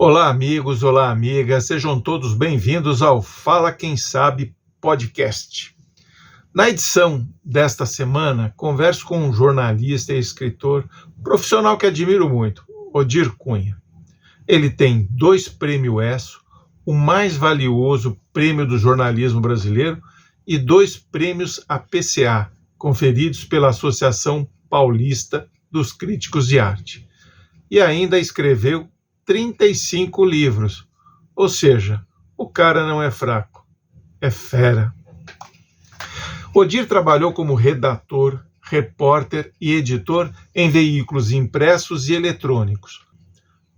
Olá, amigos, olá, amigas, sejam todos bem-vindos ao Fala Quem Sabe podcast. Na edição desta semana, converso com um jornalista e escritor profissional que admiro muito, Odir Cunha. Ele tem 2 prêmios ESSO, o mais valioso prêmio do jornalismo brasileiro, e 2 prêmios APCA, conferidos pela Associação Paulista dos Críticos de Arte. E ainda escreveu 35 livros, ou seja, o cara não é fraco, é fera. Odir trabalhou como redator, repórter e editor em veículos impressos e eletrônicos.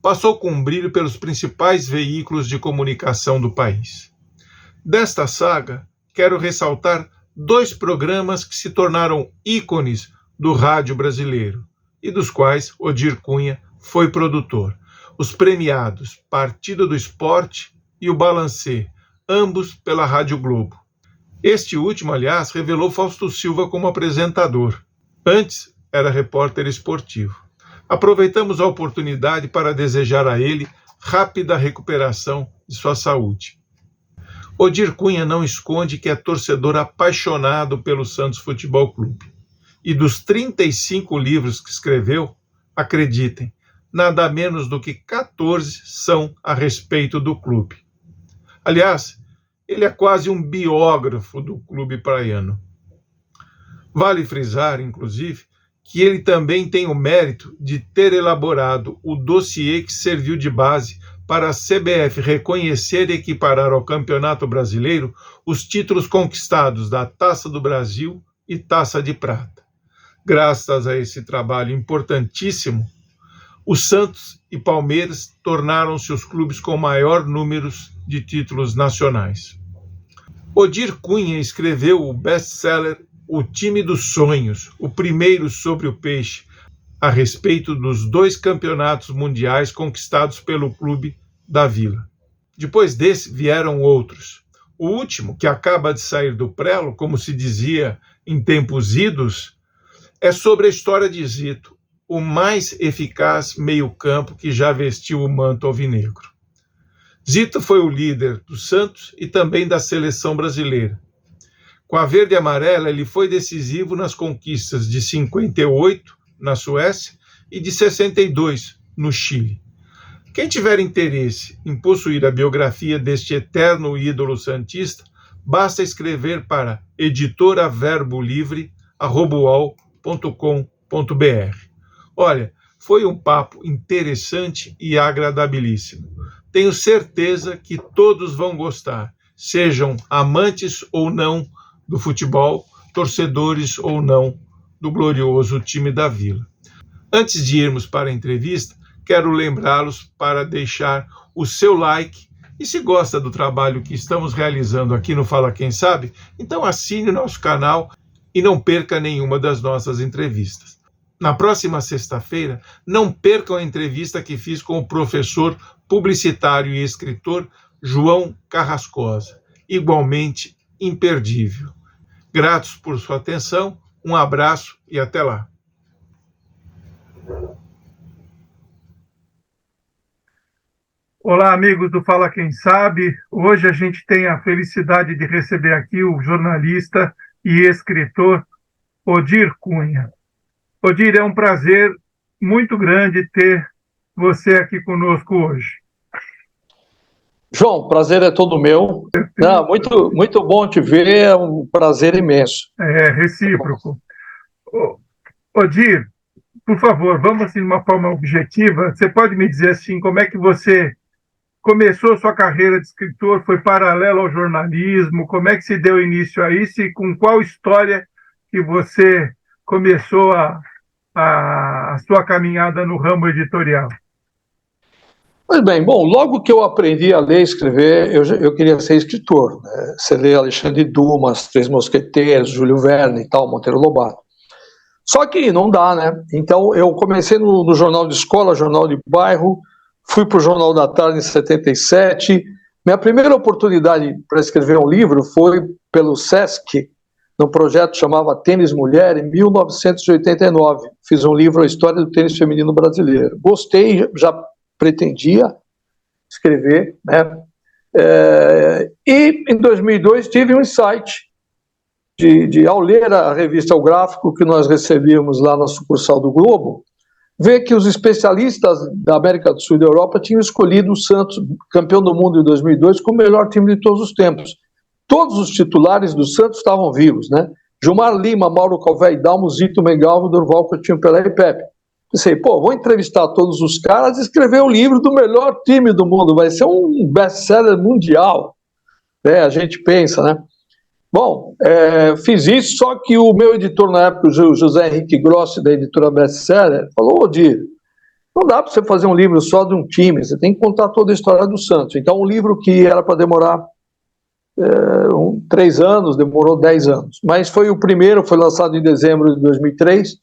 Passou com brilho pelos principais veículos de comunicação do país. Desta saga, quero ressaltar 2 programas que se tornaram ícones do rádio brasileiro e dos quais Odir Cunha foi produtor. Os premiados Partido do Esporte e o Balancê, ambos pela Rádio Globo. Este último, aliás, revelou Fausto Silva como apresentador. Antes, era repórter esportivo. Aproveitamos a oportunidade para desejar a ele rápida recuperação de sua saúde. Odir Cunha não esconde que é torcedor apaixonado pelo Santos Futebol Clube. E dos 35 livros que escreveu, acreditem, nada menos do que 14 são a respeito do clube. Aliás, ele é quase um biógrafo do clube praiano. Vale frisar, inclusive, que ele também tem o mérito de ter elaborado o dossiê que serviu de base para a CBF reconhecer e equiparar ao Campeonato Brasileiro os títulos conquistados da Taça do Brasil e Taça de Prata. Graças a esse trabalho importantíssimo, o Santos e Palmeiras tornaram-se os clubes com maior número de títulos nacionais. Odir Cunha escreveu o best-seller O Time dos Sonhos, o primeiro sobre o peixe, a respeito dos 2 campeonatos mundiais conquistados pelo clube da Vila. Depois desse vieram outros. O último, que acaba de sair do prelo, como se dizia em tempos idos, é sobre a história de Zito, o mais eficaz meio-campo que já vestiu o manto alvinegro. Zito foi o líder do Santos e também da seleção brasileira. Com a verde e amarela, ele foi decisivo nas conquistas de 58 na Suécia e de 62 no Chile. Quem tiver interesse em possuir a biografia deste eterno ídolo santista, basta escrever para editoraverbolivre@uol.com.br. Olha, foi um papo interessante e agradabilíssimo. Tenho certeza que todos vão gostar, sejam amantes ou não do futebol, torcedores ou não do glorioso time da Vila. Antes de irmos para a entrevista, quero lembrá-los para deixar o seu like e se gosta do trabalho que estamos realizando aqui no Fala Quem Sabe, então assine o nosso canal e não perca nenhuma das nossas entrevistas. Na próxima sexta-feira, não percam a entrevista que fiz com o professor publicitário e escritor João Carrascosa, igualmente imperdível. Gratos por sua atenção, um abraço e até lá. Olá, amigos do Fala Quem Sabe. Hoje a gente tem a felicidade de receber aqui o jornalista e escritor Odir Cunha. Odir, é um prazer muito grande ter você aqui conosco hoje. João, o prazer é todo meu. Não, muito bom te ver, é um prazer imenso. É recíproco. Odir, por favor, vamos assim de uma forma objetiva. Você pode me dizer assim, como é que você começou sua carreira de escritor, foi paralelo ao jornalismo, como é que se deu início a isso e com qual história que você começou a sua caminhada no ramo editorial? Pois bem, logo que eu aprendi a ler e escrever, eu queria ser escritor, né? Você lê Alexandre Dumas, Três Mosqueteiros, Júlio Verne e tal, Monteiro Lobato. Só que não dá, né? Então eu comecei no jornal de escola, jornal de bairro, fui para o Jornal da Tarde em 77. Minha primeira oportunidade para escrever um livro foi pelo Sesc, num projeto que chamava Tênis Mulher, em 1989. Fiz um livro, A História do Tênis Feminino Brasileiro. Gostei, já pretendia, escrever, né? E em 2002 tive um insight ao ler a revista O Gráfico que nós recebíamos lá na sucursal do Globo, ver que os especialistas da América do Sul e da Europa tinham escolhido o Santos, campeão do mundo em 2002, como o melhor time de todos os tempos. Todos os titulares do Santos estavam vivos, né? Gilmar Lima, Mauro Calvé, Dalmo, Zito, Mengalvo, Durval, Coutinho, Pelé e Pepe. Pensei, vou entrevistar todos os caras e escrever um livro do melhor time do mundo, vai ser um best-seller mundial, né? A gente pensa, né? Bom, fiz isso, só que o meu editor na época, o José Henrique Grossi, da editora Best-Seller, falou, Odir, não dá para você fazer um livro só de um time, você tem que contar toda a história do Santos. Então, um livro que era para demorar 3 anos, demorou 10 anos. Mas foi o primeiro, foi lançado em dezembro de 2003,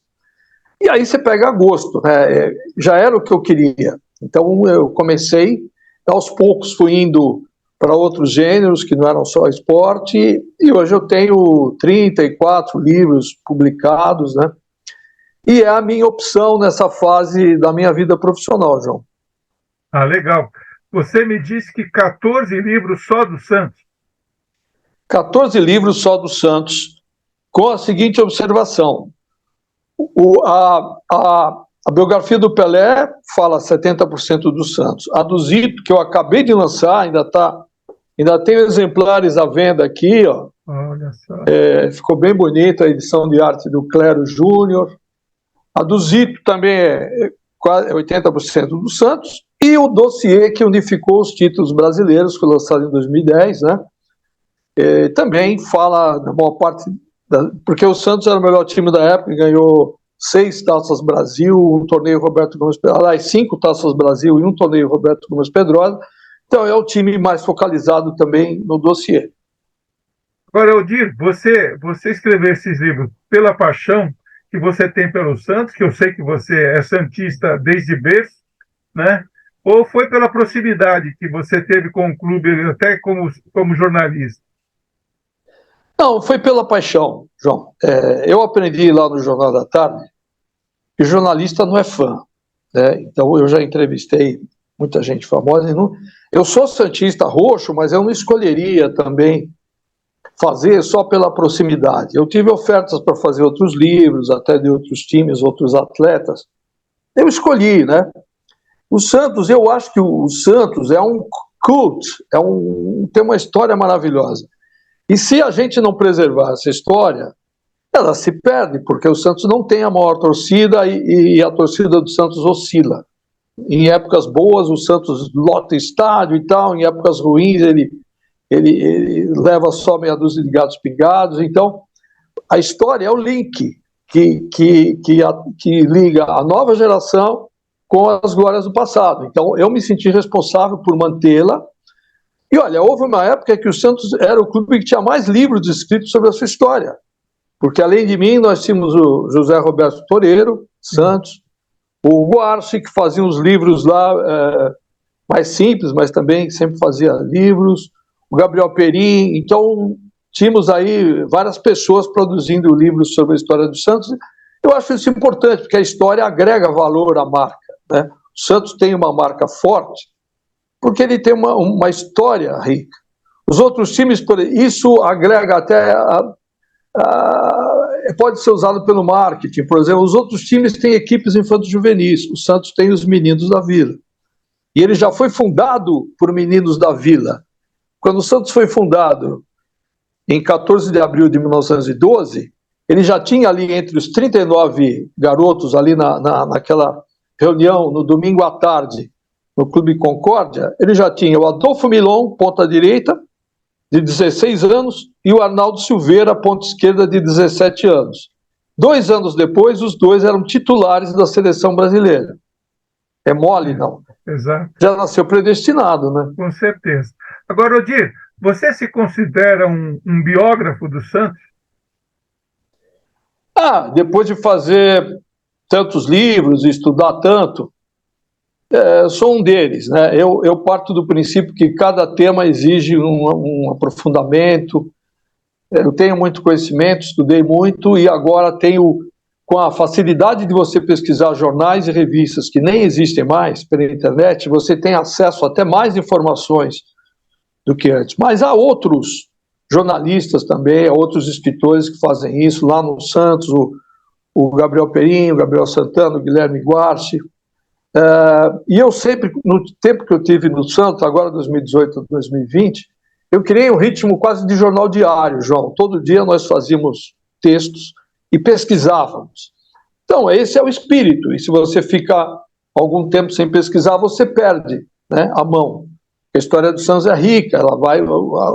e aí você pega gosto, né? Já era o que eu queria. Então, eu comecei, aos poucos fui indo para outros gêneros que não eram só esporte, e hoje eu tenho 34 livros publicados, né? E é a minha opção nessa fase da minha vida profissional, João. Ah, legal. Você me disse que 14 livros só do Santos. 14 livros só do Santos, com a seguinte observação. A biografia do Pelé fala 70% do Santos. A do Zito, que eu acabei de lançar, ainda tem exemplares à venda aqui, ó. Olha só. Ficou bem bonita a edição de arte do Clério Júnior. A do Zito também é 80% do Santos. E o dossiê que unificou os títulos brasileiros, foi lançado em 2010, né? Também fala da maior parte, porque o Santos era o melhor time da época, ganhou 6 Taças Brasil, um torneio Roberto Gomes Pedrosa, 5 Taças Brasil e um torneio Roberto Gomes Pedrosa. Então é o time mais focalizado também no dossiê. Agora, Odir, você escreveu esses livros pela paixão que você tem pelo Santos, que eu sei que você é santista desde berço, né? Ou foi pela proximidade que você teve com o clube, até como jornalista? Não, foi pela paixão, João. Eu aprendi lá no Jornal da Tarde que jornalista não é fã, né? Então eu já entrevistei muita gente famosa. Eu sou santista roxo, mas eu não escolheria também fazer só pela proximidade. Eu tive ofertas para fazer outros livros, até de outros times, outros atletas. Eu escolhi, né? O Santos, eu acho que o Santos é um cult, tem uma história maravilhosa. E se a gente não preservar essa história, ela se perde, porque o Santos não tem a maior torcida e a torcida do Santos oscila. Em épocas boas, o Santos lota estádio e tal, em épocas ruins, ele leva só meia dúzia de gatos pingados. Então, a história é o link que liga a nova geração com as glórias do passado. Então, eu me senti responsável por mantê-la. E olha, houve uma época que o Santos era o clube que tinha mais livros escritos sobre a sua história. Porque, além de mim, nós tínhamos o José Roberto Toreiro, Santos, o Hugo Arce, que fazia uns livros lá mais simples, mas também sempre fazia livros, o Gabriel Perim. Então, tínhamos aí várias pessoas produzindo livros sobre a história do Santos. Eu acho isso importante, porque a história agrega valor à marca, né? O Santos tem uma marca forte, porque ele tem uma história rica. Os outros times, isso agrega até... pode ser usado pelo marketing. Por exemplo, os outros times têm equipes infanto-juvenis, o Santos tem os Meninos da Vila. E ele já foi fundado por Meninos da Vila. Quando o Santos foi fundado em 14 de abril de 1912, ele já tinha ali entre os 39 garotos ali naquela reunião no domingo à tarde, no Clube Concórdia, ele já tinha o Adolfo Milon, ponta direita, de 16 anos, e o Arnaldo Silveira, ponta esquerda, de 17 anos. 2 anos depois, os dois eram titulares da seleção brasileira. É mole, não? Exato. Já nasceu predestinado, né? Com certeza. Agora, Odir, você se considera um biógrafo do Santos? Depois de fazer tantos livros e estudar tanto, sou um deles, né? Eu parto do princípio que cada tema exige um aprofundamento. Eu tenho muito conhecimento, estudei muito e agora tenho com a facilidade de você pesquisar jornais e revistas que nem existem mais pela internet, você tem acesso a até mais informações do que antes. Mas há outros jornalistas também, há outros escritores que fazem isso, lá no Santos, o Gabriel Perim, o Gabriel Santana, o Guilherme Guarci. E eu sempre, no tempo que eu tive no Santos, agora 2018 a 2020, eu criei um ritmo quase de jornal diário, João. Todo dia nós fazíamos textos e pesquisávamos. Então, esse é o espírito. E se você fica algum tempo sem pesquisar, você perde, né, a mão. A história do Santos é rica, ela vai,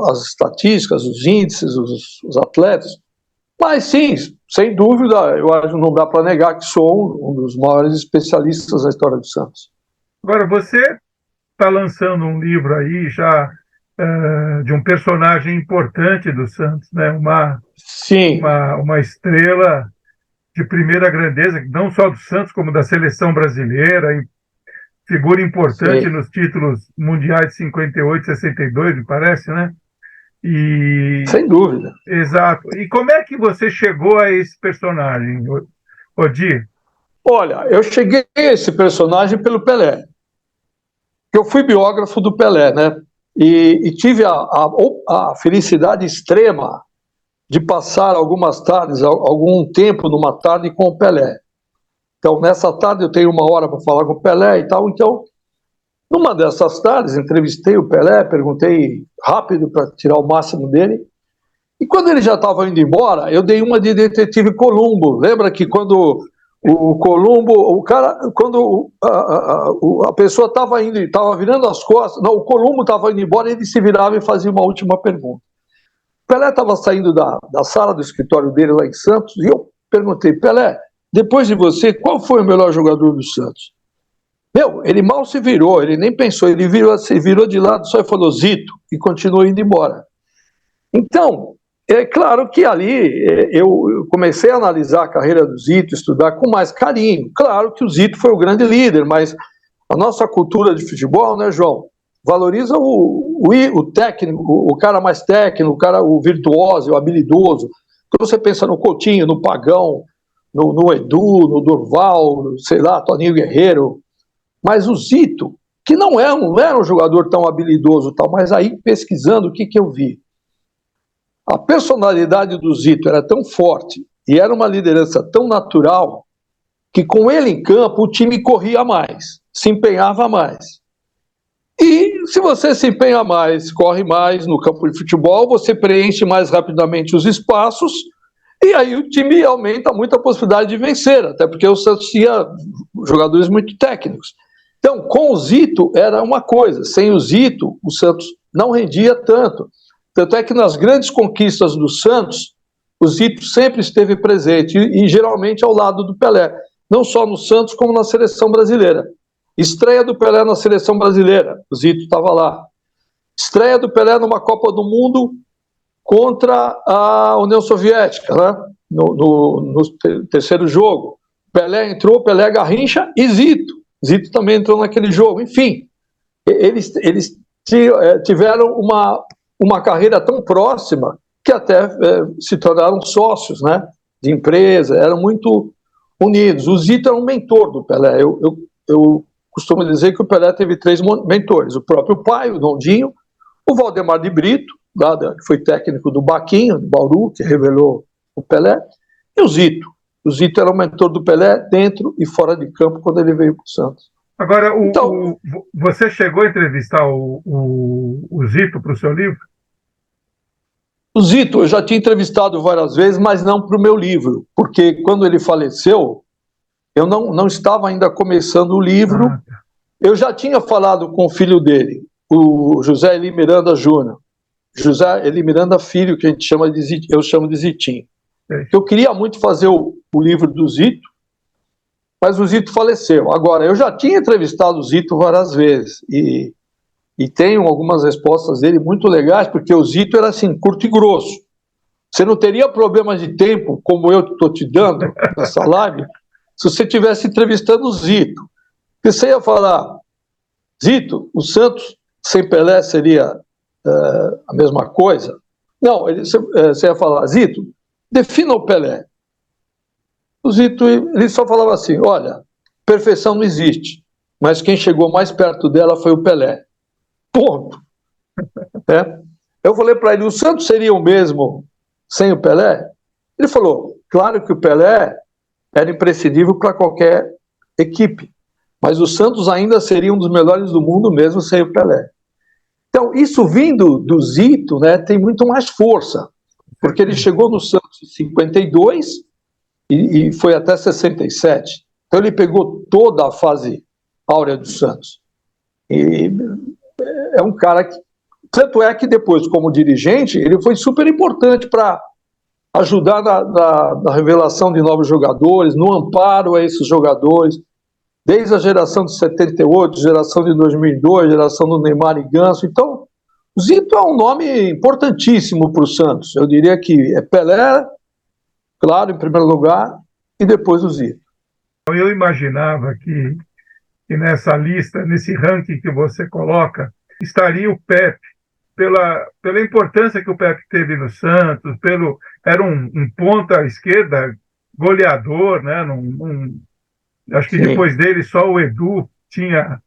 as estatísticas, os índices, os atletas. Mas sim, sem dúvida, eu acho que não dá para negar que sou um dos maiores especialistas na história do Santos. Agora, você está lançando um livro aí já de um personagem importante do Santos, né? Sim. Uma estrela de primeira grandeza, não só do Santos, como da seleção brasileira, figura importante, sim, nos títulos mundiais de 58, 62, me parece, né? Sem dúvida. Exato. E como é que você chegou a esse personagem, Odir? Olha, eu cheguei a esse personagem pelo Pelé. Eu fui biógrafo do Pelé, né? E tive a felicidade extrema de passar algumas tardes, algum tempo numa tarde com o Pelé. Então, nessa tarde eu tenho 1 hora para falar com o Pelé e tal. Então, numa dessas tardes, entrevistei o Pelé, perguntei rápido para tirar o máximo dele. E quando ele já estava indo embora, eu dei uma de detetive Columbo. Lembra que quando o Columbo, o cara, quando a pessoa estava indo, estava virando as costas, não, o Columbo estava indo embora, ele se virava e fazia uma última pergunta. O Pelé estava saindo da sala do escritório dele lá em Santos, e eu perguntei: Pelé, depois de você, qual foi o melhor jogador do Santos? Ele mal se virou, ele nem pensou, ele se virou de lado, só falou Zito, e continuou indo embora. Então, é claro que ali eu comecei a analisar a carreira do Zito, estudar com mais carinho. Claro que o Zito foi o grande líder, mas a nossa cultura de futebol, né, João, valoriza o técnico, o cara mais técnico, o virtuoso, o habilidoso. Quando você pensa no Coutinho, no Pagão, no Edu, no Durval, sei lá, Toninho Guerreiro. Mas o Zito, que não era um jogador tão habilidoso, tal, mas aí pesquisando, o que eu vi? A personalidade do Zito era tão forte e era uma liderança tão natural que com ele em campo o time corria mais, se empenhava mais. E se você se empenha mais, corre mais no campo de futebol, você preenche mais rapidamente os espaços e aí o time aumenta muito a possibilidade de vencer, até porque o Santos tinha jogadores muito técnicos. Então, com o Zito era uma coisa, sem o Zito o Santos não rendia tanto. Tanto é que nas grandes conquistas do Santos, o Zito sempre esteve presente e geralmente ao lado do Pelé, não só no Santos como na seleção brasileira. Estreia do Pelé na seleção brasileira, o Zito estava lá. Estreia do Pelé numa Copa do Mundo contra a União Soviética, né? no terceiro jogo. Pelé entrou, Pelé, Garrincha e Zito. Zito também entrou naquele jogo. Enfim, eles tiveram uma carreira tão próxima que até se tornaram sócios, né, de empresa, eram muito unidos. O Zito era um mentor do Pelé. Eu costumo dizer que o Pelé teve 3 mentores: o próprio pai, o Dondinho, o Valdemar de Brito, que foi técnico do Baquinho, do Bauru, que revelou o Pelé, e o Zito. O Zito era o mentor do Pelé dentro e fora de campo quando ele veio para o Santos. Agora, você chegou a entrevistar o Zito para o seu livro? O Zito eu já tinha entrevistado várias vezes, mas não para o meu livro, porque quando ele faleceu, eu não estava ainda começando o livro. Eu já tinha falado com o filho dele, o José Eli Miranda Júnior. José Eli Miranda Filho, que eu chamo de Zitinho. Eu queria muito fazer o livro do Zito, mas o Zito faleceu. Agora, eu já tinha entrevistado o Zito várias vezes e tenho algumas respostas dele muito legais, porque o Zito era assim, curto e grosso. Você não teria problema de tempo, como eu estou te dando nessa live, se você estivesse entrevistando o Zito. Porque você ia falar: Zito, o Santos sem Pelé seria a mesma coisa? Não, você ia falar: Zito, defina o Pelé. O Zito, ele só falava assim, olha, perfeição não existe, mas quem chegou mais perto dela foi o Pelé. Ponto. Eu falei para ele, o Santos seria o mesmo sem o Pelé? Ele falou, claro que o Pelé era imprescindível para qualquer equipe, mas o Santos ainda seria um dos melhores do mundo mesmo sem o Pelé. Então, isso vindo do Zito, né, tem muito mais força, porque ele chegou no Santos em 52 e foi até 67. Então, ele pegou toda a fase áurea do Santos. E é um cara que, tanto é que depois, como dirigente, ele foi super importante para ajudar na revelação de novos jogadores, no amparo a esses jogadores, desde a geração de 78, geração de 2002, geração do Neymar e Ganso. Então, o Zito é um nome importantíssimo para o Santos. Eu diria que é Pelé, claro, em primeiro lugar, e depois o Zito. Eu imaginava que nessa lista, nesse ranking que você coloca, estaria o Pepe, pela importância que o Pepe teve no Santos, era um ponta esquerda goleador, né? Acho que depois dele só o Edu tinha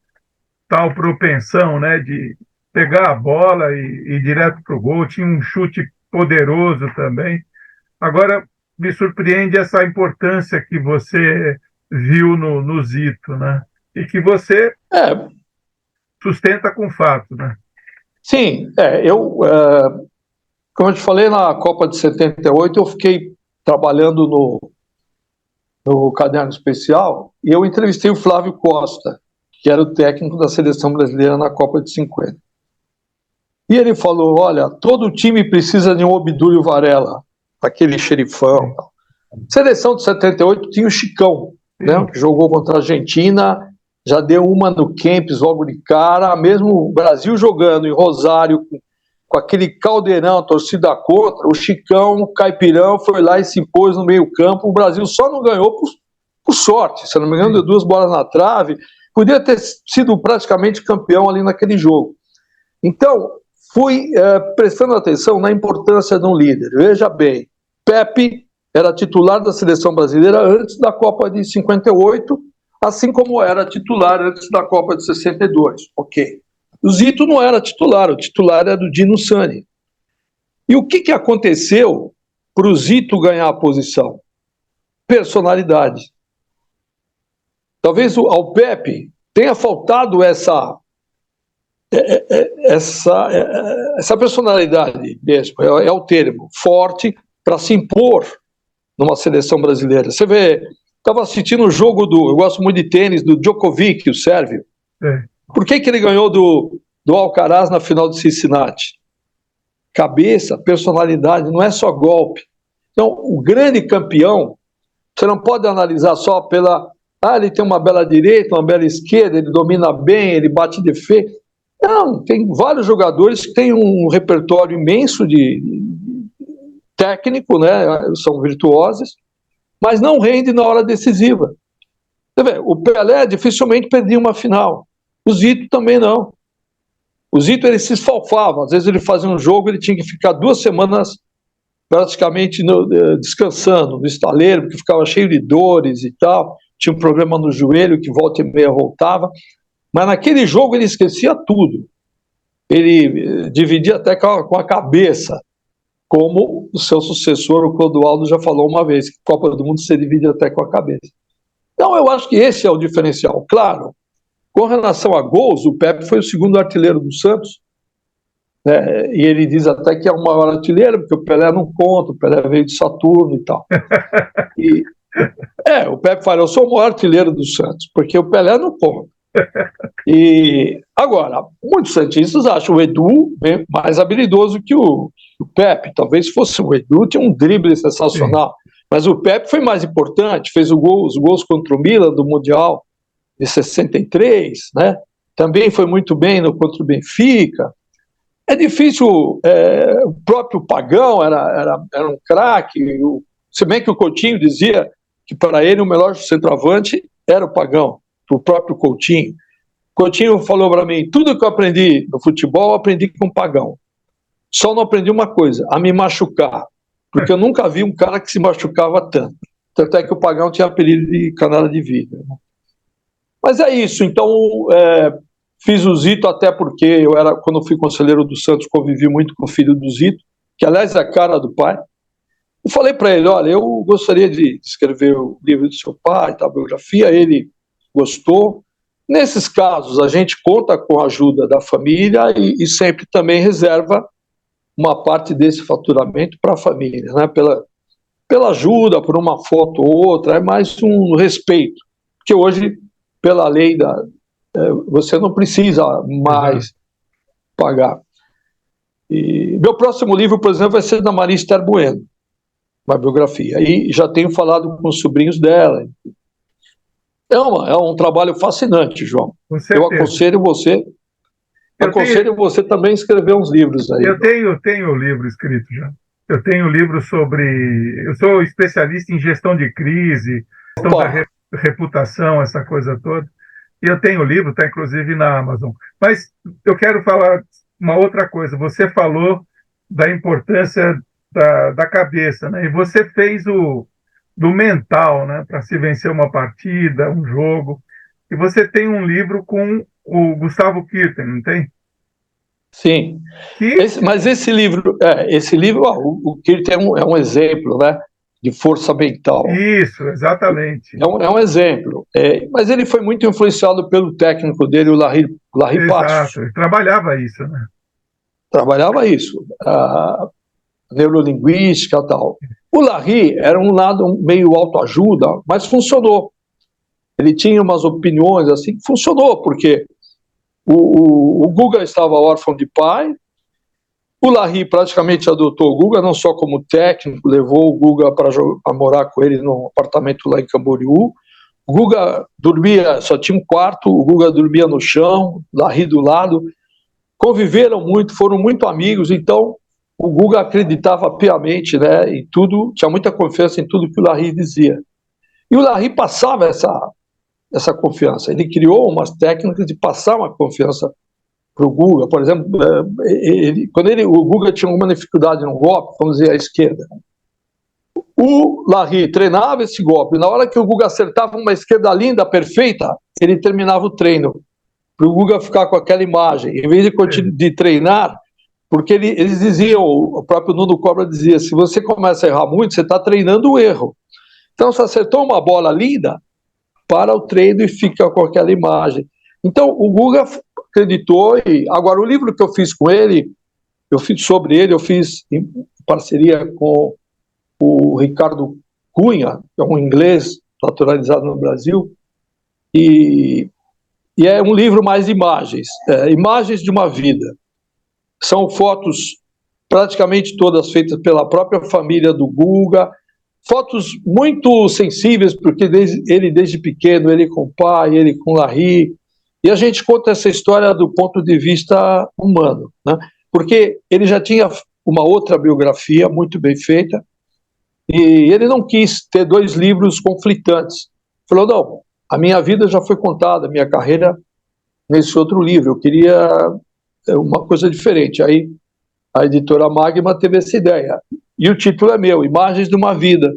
tal propensão, né, de pegar a bola e ir direto para o gol, tinha um chute poderoso também. Agora, me surpreende essa importância que você viu no Zito, né? E que você sustenta com fato, né? Sim, como eu te falei, na Copa de 78, eu fiquei trabalhando no Caderno Especial e eu entrevistei o Flávio Costa, que era o técnico da seleção brasileira na Copa de 50. E ele falou, olha, todo time precisa de um Obdúlio Varela, aquele xerifão. Seleção de 78 tinha o Chicão, né, que jogou contra a Argentina, já deu uma no Kempis logo de cara, mesmo o Brasil jogando em Rosário, com aquele caldeirão, a torcida contra, o Chicão, o Caipirão, foi lá e se impôs no meio campo. O Brasil só não ganhou por sorte, se não me engano, deu 2 bolas na trave, podia ter sido praticamente campeão ali naquele jogo. Então, fui prestando atenção na importância de um líder. Veja bem, Pepe era titular da seleção brasileira antes da Copa de 58, assim como era titular antes da Copa de 62. Ok. O Zito não era titular, o titular era do Dino Sani. E o que aconteceu para o Zito ganhar a posição? Personalidade. Talvez ao Pepe tenha faltado essa personalidade mesmo, é o termo, forte para se impor numa seleção brasileira. Você vê, estava assistindo o jogo eu gosto muito de tênis, do Djokovic, o sérvio. Por que ele ganhou do Alcaraz na final de Cincinnati? Cabeça, personalidade, não é só golpe. Então, o grande campeão, você não pode analisar só ele tem uma bela direita, uma bela esquerda, ele domina bem, ele bate defeito. Não, tem vários jogadores que têm um repertório imenso de técnico, né? São virtuosos, mas não rende na hora decisiva. Você vê, o Pelé dificilmente perdia uma final. O Zito também não. O Zito, ele se esfalfava. Às vezes ele fazia um jogo, ele tinha que ficar 2 semanas praticamente descansando no estaleiro, porque ficava cheio de dores e tal. Tinha um problema no joelho que volta e meia voltava. Mas naquele jogo ele esquecia tudo. Ele dividia até com a cabeça, como o seu sucessor, o Clodoaldo, já falou uma vez, que Copa do Mundo se divide até com a cabeça. Então eu acho que esse é o diferencial. Claro, com relação a gols, o Pepe foi o 2º artilheiro do Santos, né? E ele diz até que é o maior artilheiro, porque o Pelé não conta, o Pelé veio de Saturno e tal. O Pepe fala, eu sou o maior artilheiro do Santos, porque o Pelé não conta. E agora, muitos santistas acham o Edu bem mais habilidoso que o Pepe. Talvez se fosse o Edu, tinha um drible sensacional. Mas o Pepe foi mais importante, fez os gols contra o Milan do Mundial de 63, né? Também foi muito bem contra o Benfica. É difícil, o próprio Pagão era um craque, se bem que o Coutinho dizia que para ele o melhor centroavante era o Pagão, o próprio Coutinho. Coutinho falou para mim, tudo que eu aprendi no futebol, eu aprendi com o Pagão. Só não aprendi uma coisa, a me machucar, porque eu nunca vi um cara que se machucava tanto. Tanto é que o Pagão tinha apelido de canela de vidro, né? Mas é isso, então fiz o Zito até porque quando eu fui conselheiro do Santos, convivi muito com o filho do Zito, que aliás é a cara do pai. Eu falei para ele, olha, eu gostaria de escrever o livro do seu pai, a biografia, ele gostou. Nesses casos, a gente conta com a ajuda da família e sempre também reserva uma parte desse faturamento para a família, né? Pela ajuda, por uma foto ou outra, é mais um respeito, porque hoje, pela lei, você não precisa mais pagar. E meu próximo livro, por exemplo, vai ser da Maria Esther Bueno, uma biografia, e já tenho falado com os sobrinhos dela. É um trabalho fascinante, João. Eu aconselho você você também a escrever uns livros aí. Eu tenho livro escrito já. Eu tenho livro eu sou especialista em gestão de crise, gestão da reputação, essa coisa toda. E eu tenho o livro, está inclusive na Amazon. Mas eu quero falar uma outra coisa. Você falou da importância da cabeça, né? E você fez do mental, né? Para se vencer uma partida, um jogo. E você tem um livro com o Gustavo Kirten, não tem? Sim. Mas esse livro, o Kirten é um exemplo, né? De força mental. Isso, exatamente. É um exemplo. Mas ele foi muito influenciado pelo técnico dele, o Larry Passos. Exato, ele trabalhava isso, né? Trabalhava isso. A neurolinguística e tal. O Larry era um lado meio autoajuda, mas funcionou. Ele tinha umas opiniões assim que funcionou, porque o Guga estava órfão de pai. O Larry praticamente adotou o Guga, não só como técnico, levou o Guga para morar com ele num apartamento lá em Camboriú. O Guga dormia, só tinha um quarto, o Guga dormia no chão, Larry do lado. Conviveram muito, foram muito amigos, então o Guga acreditava piamente, né, em tudo, tinha muita confiança em tudo que o Larry dizia. E o Larry passava essa confiança, ele criou umas técnicas de passar uma confiança para o Guga. Por exemplo, quando o Guga tinha alguma dificuldade num golpe, vamos dizer, à esquerda, o Larry treinava esse golpe, na hora que o Guga acertava uma esquerda linda, perfeita, ele terminava o treino, para o Guga ficar com aquela imagem, em vez de treinar, porque eles diziam, o próprio Nuno Cobra dizia, se você começa a errar muito, você está treinando o erro. Então, se acertou uma bola linda, para o treino e fica com aquela imagem. Então, o Guga acreditou, e agora o livro que eu fiz com ele, eu fiz em parceria com o Ricardo Cunha, que é um inglês naturalizado no Brasil, e é um livro mais imagens, imagens de uma vida. São fotos praticamente todas feitas pela própria família do Guga, fotos muito sensíveis, porque ele desde pequeno, ele com o pai, ele com o Larry, e a gente conta essa história do ponto de vista humano, né? Porque ele já tinha uma outra biografia muito bem feita, e ele não quis ter 2 livros conflitantes. Falou, não, a minha vida já foi contada, a minha carreira nesse outro livro, eu queria uma coisa diferente. Aí a editora Magma teve essa ideia. E o título é meu, Imagens de uma Vida.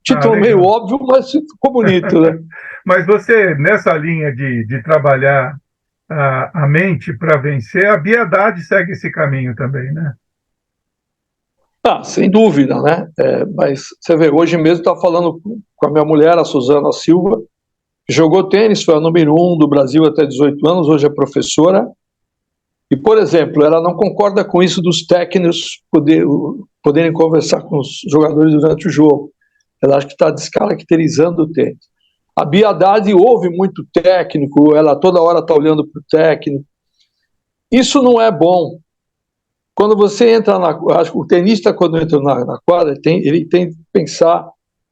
Título meio óbvio, mas ficou bonito, né? Mas você, nessa linha de trabalhar a mente para vencer, a Bia Haddad segue esse caminho também, né? Sem dúvida, né? Mas você vê, hoje mesmo está falando com a minha mulher, a Suzana Silva, que jogou tênis, foi a número 1 do Brasil até 18 anos, hoje é professora. E, por exemplo, ela não concorda com isso dos técnicos poderem conversar com os jogadores durante o jogo. Ela acha que está descaracterizando o tênis. A Bia Haddad ouve muito técnico, ela toda hora está olhando para o técnico. Isso não é bom. Quando você entra acho que o tenista, quando entra na quadra, ele tem que pensar,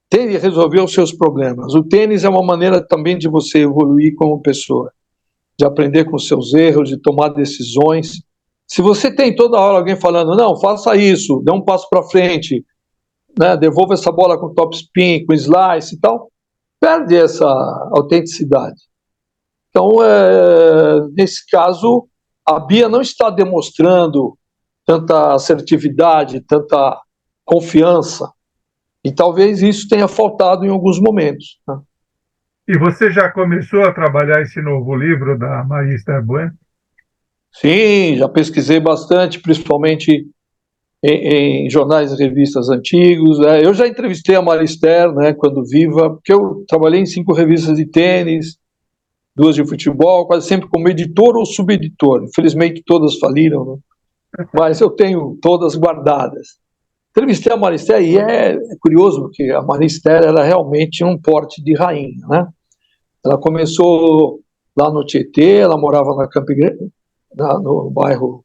tem de resolver os seus problemas. O tênis é uma maneira também de você evoluir como pessoa, de aprender com os seus erros, de tomar decisões. Se você tem toda hora alguém falando, não, faça isso, dê um passo para frente, né, devolva essa bola com topspin, com slice e tal, perde essa autenticidade. Então, nesse caso, a Bia não está demonstrando tanta assertividade, tanta confiança. E talvez isso tenha faltado em alguns momentos, né? E você já começou a trabalhar esse novo livro da Maria Esther Bueno? Sim, já pesquisei bastante, principalmente em jornais e revistas antigos. Eu já entrevistei a Marister, né, quando viva, porque eu trabalhei em 5 revistas de tênis, 2 de futebol, quase sempre como editor ou subeditor. Infelizmente todas faliram, né? Mas eu tenho todas guardadas. Entrevistei a Marister e é curioso, porque a Marister era realmente um porte de rainha, né? Ela começou lá no Tietê, ela morava na Campo Grande, no bairro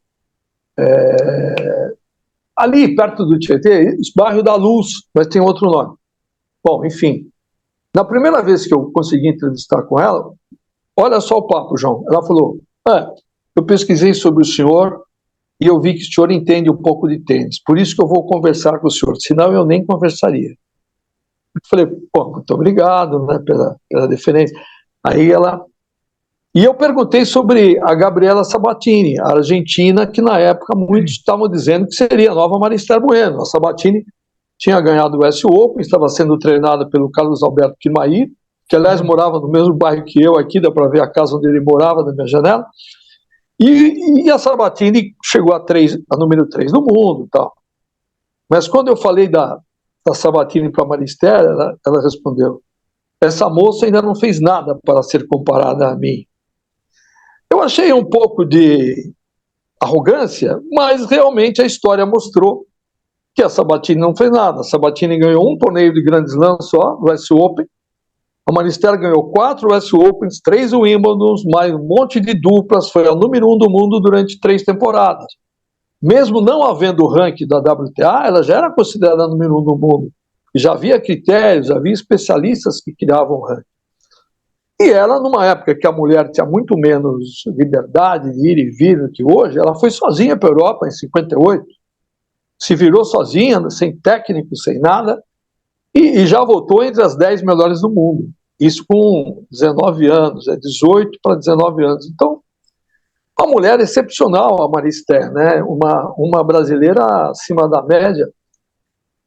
ali perto do Tietê, bairro da Luz, mas tem outro nome. Bom, enfim, na primeira vez que eu consegui entrevistar com ela, olha só o papo, João. Ela falou: eu pesquisei sobre o senhor e eu vi que o senhor entende um pouco de tênis, por isso que eu vou conversar com o senhor, senão eu nem conversaria. Eu falei: pô, muito obrigado, né, pela deferência. Aí ela... E eu perguntei sobre a Gabriela Sabatini, a argentina, que na época muitos estavam dizendo que seria a nova Marister Bueno. A Sabatini tinha ganhado o US Open, estava sendo treinada pelo Carlos Alberto Quimair, que aliás morava no mesmo bairro que eu aqui, dá para ver a casa onde ele morava, na minha janela. E a Sabatini chegou a número 3 no mundo e tal. Mas quando eu falei da Sabatini para a Marister, ela respondeu: essa moça ainda não fez nada para ser comparada a mim. Eu achei um pouco de arrogância, mas realmente a história mostrou que a Sabatini não fez nada. A Sabatini ganhou um torneio de Grand Slam só, o US Open. A Marister ganhou 4 US Opens, 3 Wimbledons, mais um monte de duplas, foi a número 1 do mundo durante 3 temporadas. Mesmo não havendo o ranking da WTA, ela já era considerada a número 1 do mundo. Já havia critérios, havia especialistas que criavam o ranking. E ela, numa época que a mulher tinha muito menos liberdade de ir e vir do que hoje, ela foi sozinha para a Europa em 58, se virou sozinha, sem técnico, sem nada, e já voltou entre as 10 melhores do mundo. Isso com 19 anos, 18 para 19 anos. Então, uma mulher excepcional, a Marister, né? Uma brasileira acima da média,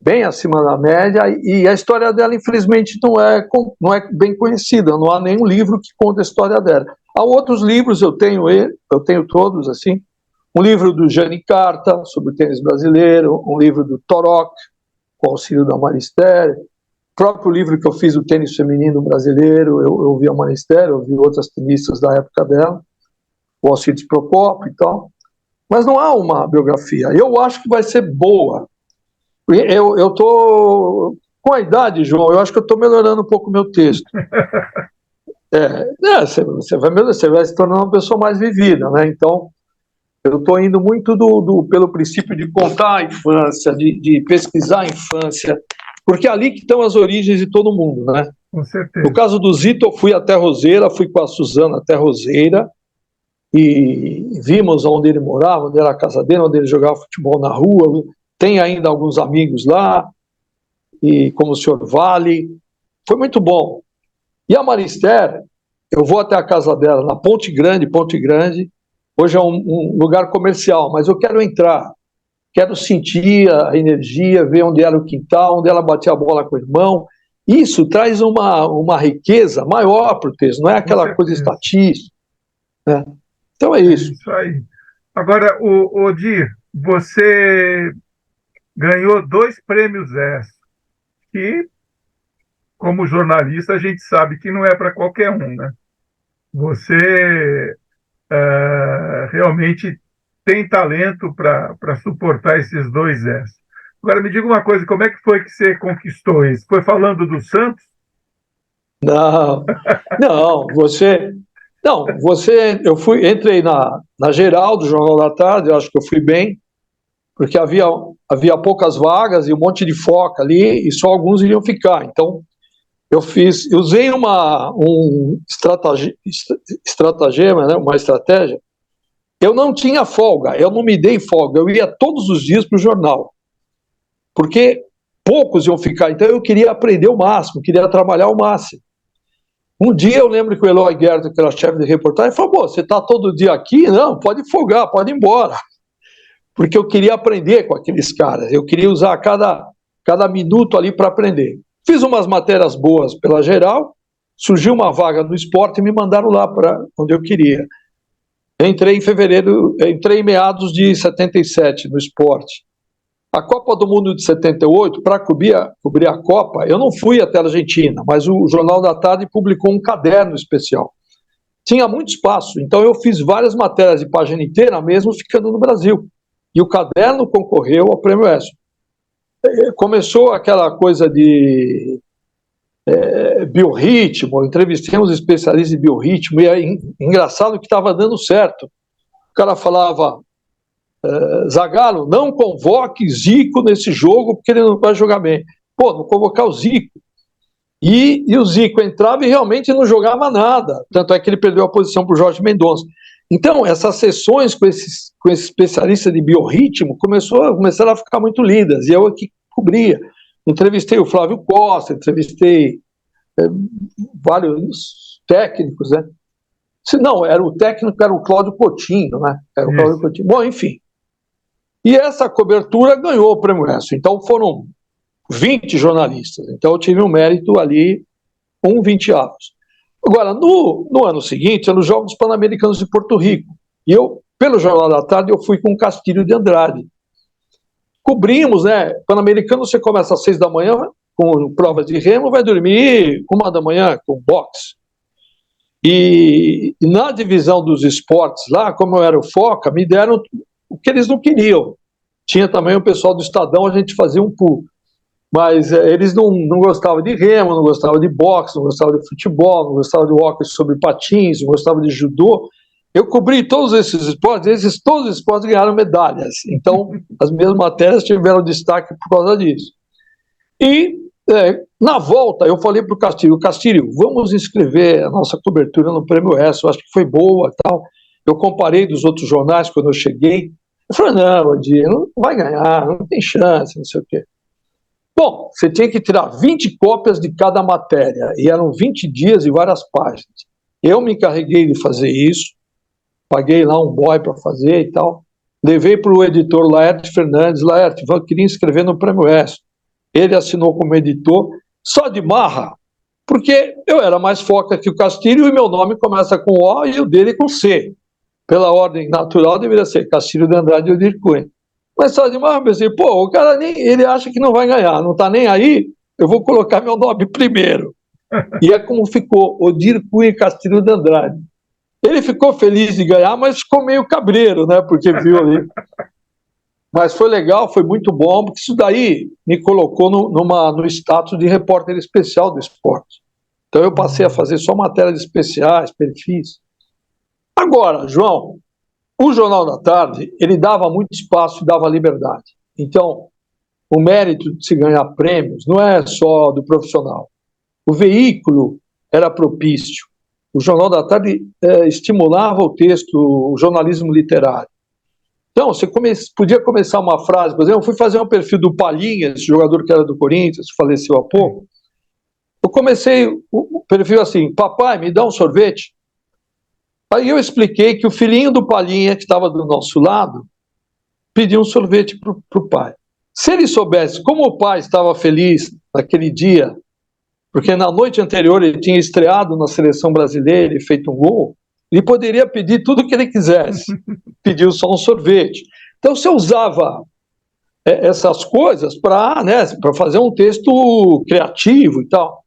bem acima da média, e a história dela, infelizmente, não é bem conhecida, não há nenhum livro que conta a história dela. Há outros livros, eu tenho todos, assim, um livro do Gianni Carta, sobre o tênis brasileiro, um livro do Torok, com o auxílio da Marister, o próprio livro que eu fiz, o tênis feminino brasileiro, eu vi a Marister, eu vi outras tenistas da época dela, o Alcides Procopio e tal, mas não há uma biografia. Eu acho que vai ser boa. Eu estou com a idade, João, eu acho que eu estou melhorando um pouco o meu texto. Você vai se tornar uma pessoa mais vivida, né? Então, eu estou indo muito pelo princípio de contar a infância, de pesquisar a infância, porque é ali que estão as origens de todo mundo, né? Com certeza. No caso do Zito, eu fui até Roseira, fui com a Suzana até Roseira, e vimos onde ele morava, onde era a casa dele, onde ele jogava futebol na rua. Tem ainda alguns amigos lá, e como o senhor Vale. Foi muito bom. E a Marister, eu vou até a casa dela, na Ponte Grande. Hoje é um lugar comercial, mas eu quero entrar, quero sentir a energia, ver onde era o quintal, onde ela batia a bola com o irmão. Isso traz uma riqueza maior para o texto, não é aquela coisa estatística, né? Então é isso. Isso aí. Agora, Odir, você ganhou 2 prêmios ESSO, que, como jornalista, a gente sabe que não é para qualquer um, né? Você realmente tem talento para suportar esses 2 ESSO. Agora, me diga uma coisa, como é que foi que você conquistou isso? Foi falando do Santos? Não, entrei na geral do Jornal da Tarde, eu acho que eu fui bem, porque havia poucas vagas e um monte de foca ali, e só alguns iriam ficar. Então, eu usei estratagema, né, uma estratégia. Eu não tinha folga, eu não me dei folga, eu ia todos os dias para o jornal, porque poucos iam ficar, então eu queria aprender o máximo, queria trabalhar o máximo. Um dia eu lembro que o Eloy Guerra, que era chefe de reportagem, falou: você está todo dia aqui? Não, pode folgar, pode ir embora. Porque eu queria aprender com aqueles caras, eu queria usar cada cada minuto ali para aprender. Fiz umas matérias boas pela geral, surgiu uma vaga no esporte e me mandaram lá para onde eu queria. Entrei em meados de 77 no esporte. A Copa do Mundo de 78, para cobrir a Copa, eu não fui até a Argentina, mas o Jornal da Tarde publicou um caderno especial. Tinha muito espaço, então eu fiz várias matérias de página inteira, mesmo ficando no Brasil. E o caderno concorreu ao Prêmio ESSO. Começou aquela coisa de biorritmo, entrevistei uns especialistas de biorritmo, e é engraçado que estava dando certo. O cara falava, Zagallo, não convoque Zico nesse jogo, porque ele não vai jogar bem. Pô, não convocar o Zico. E o Zico entrava e realmente não jogava nada. Tanto é que ele perdeu a posição para o Jorge Mendonça. Então, essas sessões com esses especialistas de biorritmo começaram a ficar muito lindas. E eu aqui cobria. Entrevistei o Flávio Costa, entrevistei vários técnicos, né? Não, o técnico era o Cláudio Coutinho, né? Era o Cláudio Coutinho. Bom, enfim. E essa cobertura ganhou o Prêmio ESSO. Então foram 20 jornalistas. Então eu tive um mérito ali, 20 anos. Agora, no ano seguinte, eram os Jogos Pan-Americanos de Porto Rico. E eu, pelo Jornal da Tarde, eu fui com o Castilho de Andrade. Cobrimos, né? Pan-Americano você começa às 6 da manhã, com provas de remo, vai dormir 1 da manhã com boxe. E na divisão dos esportes lá, como eu era o Foca, me deram o que eles não queriam. Tinha também o pessoal do Estadão, a gente fazia um pool. Mas eles não gostavam de remo, não gostavam de boxe, não gostavam de futebol, não gostavam de hóquei sobre patins, não gostavam de judô. Eu cobri todos esses esportes, todos os esportes ganharam medalhas. Então, as minhas matérias tiveram destaque por causa disso. E, na volta, eu falei para o Castilho, vamos inscrever a nossa cobertura no Prêmio ESSO, acho que foi boa tal. Eu comparei dos outros jornais quando eu cheguei. Eu falei, não, Odir, não vai ganhar, não tem chance, não sei o quê. Bom, você tinha que tirar 20 cópias de cada matéria, e eram 20 dias e várias páginas. Eu me encarreguei de fazer isso, paguei lá um boy para fazer e tal, levei para o editor Laerte Fernandes, Laerte, eu queria inscrever no Prêmio ESSO. Ele assinou como editor, só de marra, porque eu era mais Foca que o Castilho, e meu nome começa com O e o dele com C. Pela ordem natural, deveria ser Castilho de Andrade e Odir Cunha. Mas só de marra, eu pensei, o cara ele acha que não vai ganhar, não está nem aí, eu vou colocar meu nome primeiro. E é como ficou, Odir Cunha e Castilho de Andrade. Ele ficou feliz de ganhar, mas ficou meio cabreiro, né, porque viu ali. Mas foi legal, foi muito bom, porque isso daí me colocou no status de repórter especial do esporte. Então eu passei a fazer só matérias especiais, perfis. Agora, João, o Jornal da Tarde, ele dava muito espaço e dava liberdade. Então, o mérito de se ganhar prêmios não é só do profissional. O veículo era propício. O Jornal da Tarde estimulava o texto, o jornalismo literário. Então, você podia começar uma frase, por exemplo, eu fui fazer um perfil do Palhinha, esse jogador que era do Corinthians, faleceu há pouco. Eu comecei o perfil assim, papai, me dá um sorvete. Aí eu expliquei que o filhinho do Palhinha, que estava do nosso lado, pediu um sorvete para o pai. Se ele soubesse como o pai estava feliz naquele dia, porque na noite anterior ele tinha estreado na seleção brasileira e feito um gol, ele poderia pedir tudo o que ele quisesse. Pediu só um sorvete. Então você usava essas coisas para fazer um texto criativo e tal.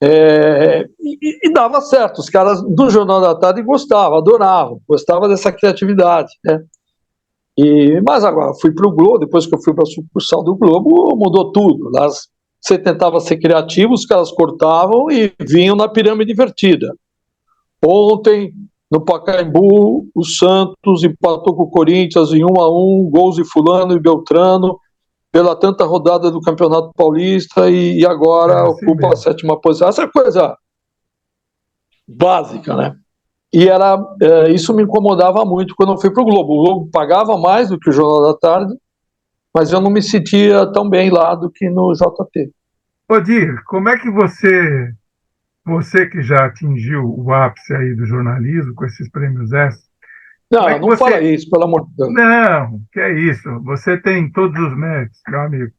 E dava certo, os caras do Jornal da Tarde gostavam dessa criatividade, né? Mas agora, fui para o Globo, depois que eu fui para a sucursal do Globo, mudou tudo. Lá você tentava ser criativo, os caras cortavam e vinham na pirâmide invertida. Ontem, no Pacaembu, o Santos empatou com o Corinthians em 1-1, gols de fulano e Beltrano, pela tanta rodada do Campeonato Paulista e agora ocupa a 7ª posição. Essa coisa básica, né? E isso me incomodava muito quando eu fui para o Globo. O Globo pagava mais do que o Jornal da Tarde, mas eu não me sentia tão bem lá do que no JT. Odir, como é que você que já atingiu o ápice aí do jornalismo com esses prêmios ESSO, fala isso, pelo amor de Deus. Não, que é isso. Você tem todos os méritos, meu amigo.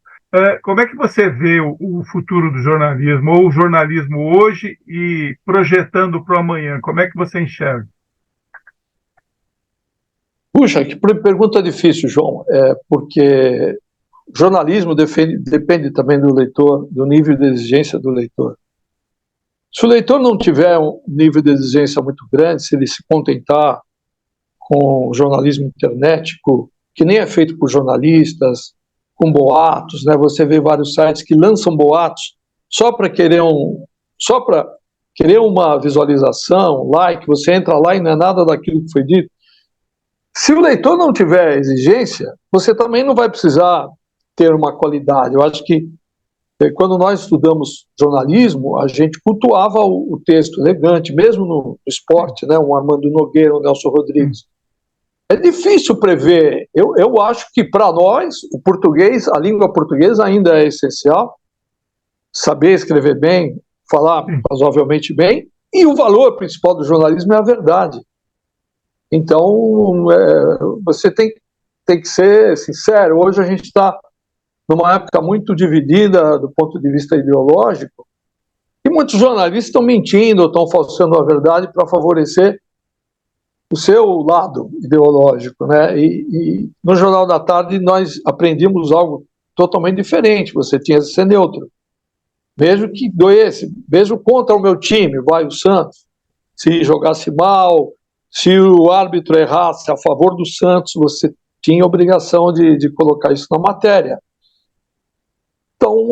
Como é que você vê o futuro do jornalismo, ou o jornalismo hoje e projetando para o amanhã? Como é que você enxerga? Puxa, que pergunta difícil, João, porque jornalismo depende também do leitor, do nível de exigência do leitor. Se o leitor não tiver um nível de exigência muito grande, se ele se contentar com o jornalismo internetico, que nem é feito por jornalistas, com boatos, né? Você vê vários sites que lançam boatos só para querer uma visualização, um like, você entra lá e não é nada daquilo que foi dito. Se o leitor não tiver exigência, você também não vai precisar ter uma qualidade. Eu acho que quando nós estudamos jornalismo, a gente cultuava o texto elegante, mesmo no esporte, né? Um Armando Nogueira, um Nelson Rodrigues. É difícil prever. Eu acho que para nós, o português, a língua portuguesa ainda é essencial. Saber escrever bem, falar razoavelmente bem, e o valor principal do jornalismo é a verdade. Então, você tem que ser sincero. Hoje a gente está numa época muito dividida do ponto de vista ideológico, e muitos jornalistas estão mentindo, estão falseando a verdade para favorecer o seu lado ideológico, né? E no Jornal da Tarde nós aprendimos algo totalmente diferente. Você tinha que ser neutro, mesmo que doesse, mesmo contra o meu time, vai o Santos, se jogasse mal, se o árbitro errasse a favor do Santos, você tinha obrigação de colocar isso na matéria. Então,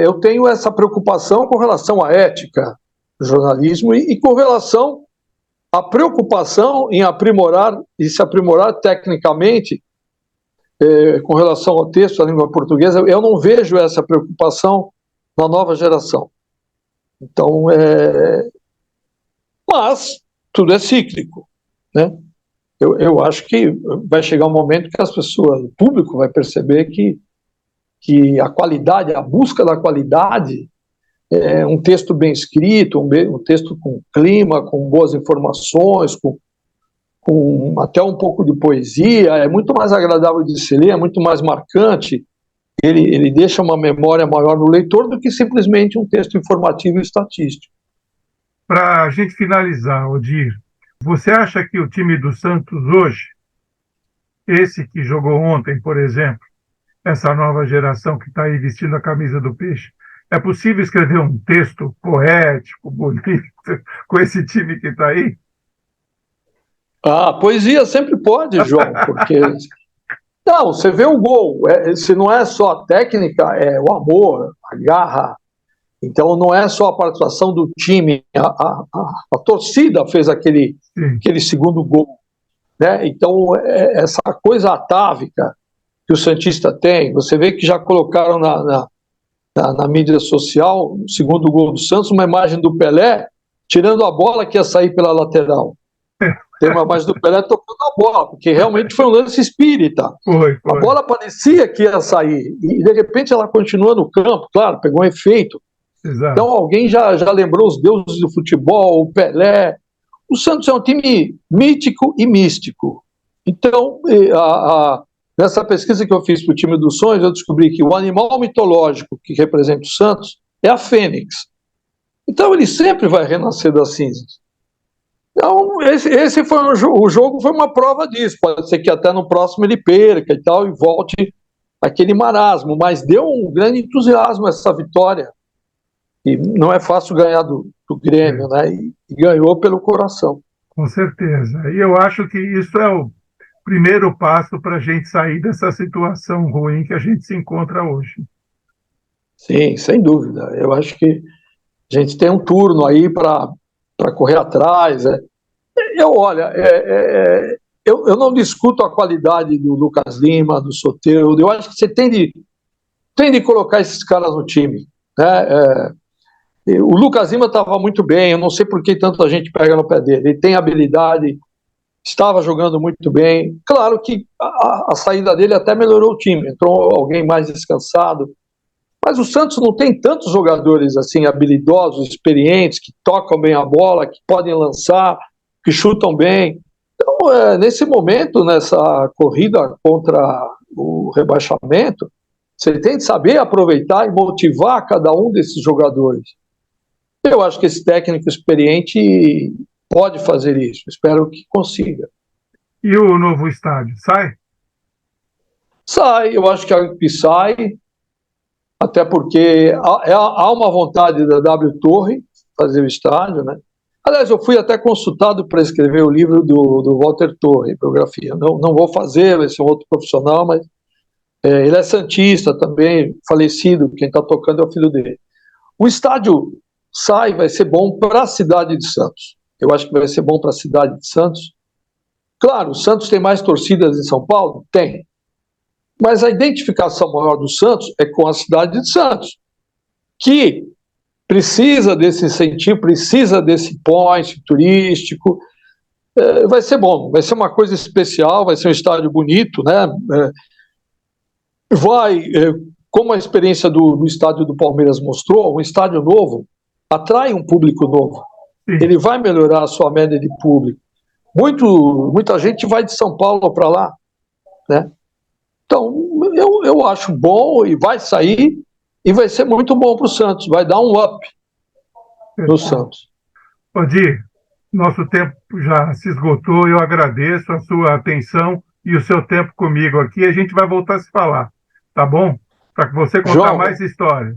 eu tenho essa preocupação com relação à ética do jornalismo e com relação à preocupação em aprimorar e se aprimorar tecnicamente com relação ao texto, à língua portuguesa. Eu não vejo essa preocupação na nova geração. Então, mas tudo é cíclico, né? Eu acho que vai chegar um momento que as pessoas, o público vai perceber que a qualidade, a busca da qualidade, um texto bem escrito, um texto com clima, com boas informações, com até um pouco de poesia, é muito mais agradável de se ler, é muito mais marcante, ele deixa uma memória maior no leitor do que simplesmente um texto informativo e estatístico. Para a gente finalizar, Odir, você acha que o time do Santos hoje, esse que jogou ontem, por exemplo, essa nova geração que está aí vestindo a camisa do Peixe, é possível escrever um texto poético, bonito, com esse time que está aí? A poesia sempre pode, João, porque... Não, você vê o gol, se não é só a técnica, é o amor, a garra. Então não é só a participação do time, a torcida fez aquele segundo gol, né? Então essa coisa atávica que o santista tem, você vê que já colocaram na mídia social, no segundo gol do Santos, uma imagem do Pelé tirando a bola que ia sair pela lateral. Tem uma imagem do Pelé tocando a bola, porque realmente foi um lance espírita. Foi. A bola parecia que ia sair, e de repente ela continua no campo, claro, pegou um efeito. Exato. Então alguém já lembrou os deuses do futebol, o Pelé. O Santos é um time mítico e místico. Então, nessa pesquisa que eu fiz para o time dos sonhos, eu descobri que o animal mitológico que representa o Santos é a fênix. Então ele sempre vai renascer das cinzas. Então esse foi o jogo foi uma prova disso. Pode ser que até no próximo ele perca e tal, e volte aquele marasmo, mas deu um grande entusiasmo essa vitória. E não é fácil ganhar do Grêmio, né? E ganhou pelo coração. Com certeza. E eu acho que isso é o primeiro passo para a gente sair dessa situação ruim que a gente se encontra hoje. Sim, sem dúvida. Eu acho que a gente tem um turno aí para correr atrás. Eu não discuto a qualidade do Lucas Lima, do Soteldo. Eu acho que você tem de colocar esses caras no time, né? O Lucas Lima estava muito bem, eu não sei por que tanta gente pega no pé dele. Ele tem habilidade, estava jogando muito bem. Claro que a saída dele até melhorou o time, entrou alguém mais descansado. Mas o Santos não tem tantos jogadores assim habilidosos, experientes, que tocam bem a bola, que podem lançar, que chutam bem. Então, nesse momento, nessa corrida contra o rebaixamento, Você tem que saber aproveitar e motivar cada um desses jogadores. Eu acho que esse técnico experiente pode fazer isso. Espero que consiga. E o novo estádio, sai? Sai, eu acho que sai, até porque há uma vontade da W Torre fazer o estádio, né? Aliás, eu fui até consultado para escrever o livro do Walter Torre, biografia. Não vou fazer, vai ser um outro profissional, mas ele é santista também, falecido, quem está tocando é o filho dele. O estádio sai, vai ser bom para a cidade de Santos. Eu acho que vai ser bom para a cidade de Santos. Claro, o Santos tem mais torcidas em São Paulo? Tem. Mas a identificação maior do Santos é com a cidade de Santos, que precisa desse incentivo, precisa desse point turístico. Vai ser bom, vai ser uma coisa especial, vai ser um estádio bonito, né? Como a experiência do estádio do Palmeiras mostrou, um estádio novo atrai um público novo. Sim. Ele vai melhorar a sua média de público. Muita gente vai de São Paulo para lá, né? Então, eu acho bom e vai sair e vai ser muito bom para o Santos, vai dar um up no Santos. Odir, nosso tempo já se esgotou, eu agradeço a sua atenção e o seu tempo comigo aqui, a gente vai voltar a se falar, tá bom? Para você contar João, mais histórias.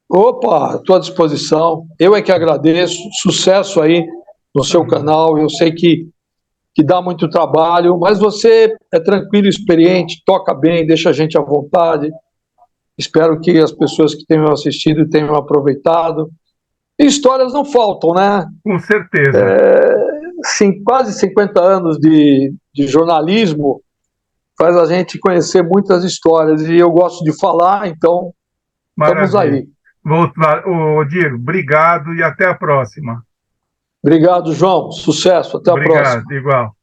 Opa, estou à disposição, eu é que agradeço, sucesso aí no seu canal, eu sei que dá muito trabalho, mas você é tranquilo, experiente, toca bem, deixa a gente à vontade. Espero que as pessoas que tenham assistido tenham aproveitado. E histórias não faltam, né? Com certeza. Quase 50 anos de jornalismo faz a gente conhecer muitas histórias, e eu gosto de falar, então estamos aí. Odir, obrigado e até a próxima. Obrigado, João. Sucesso. Até a próxima. Obrigado, igual.